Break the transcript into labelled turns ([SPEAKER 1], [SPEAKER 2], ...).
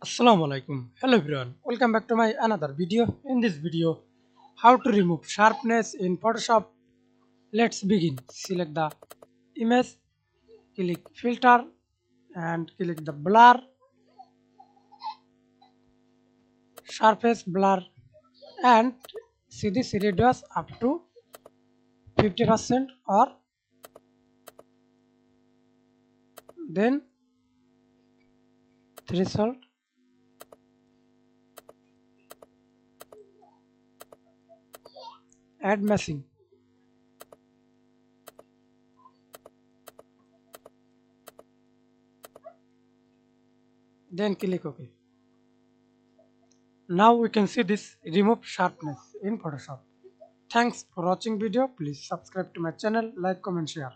[SPEAKER 1] Assalamu alaikum. Hello everyone. Welcome back to my another video. In this video, how to remove sharpness in Photoshop. Let's begin. Select the image, click filter and click the blur, surface blur and see this reduce up to 50% or then threshold, add meshing. Then click OK. Now we can see this remove sharpness in Photoshop. Thanks for watching video. Please subscribe to my channel, like, comment, share.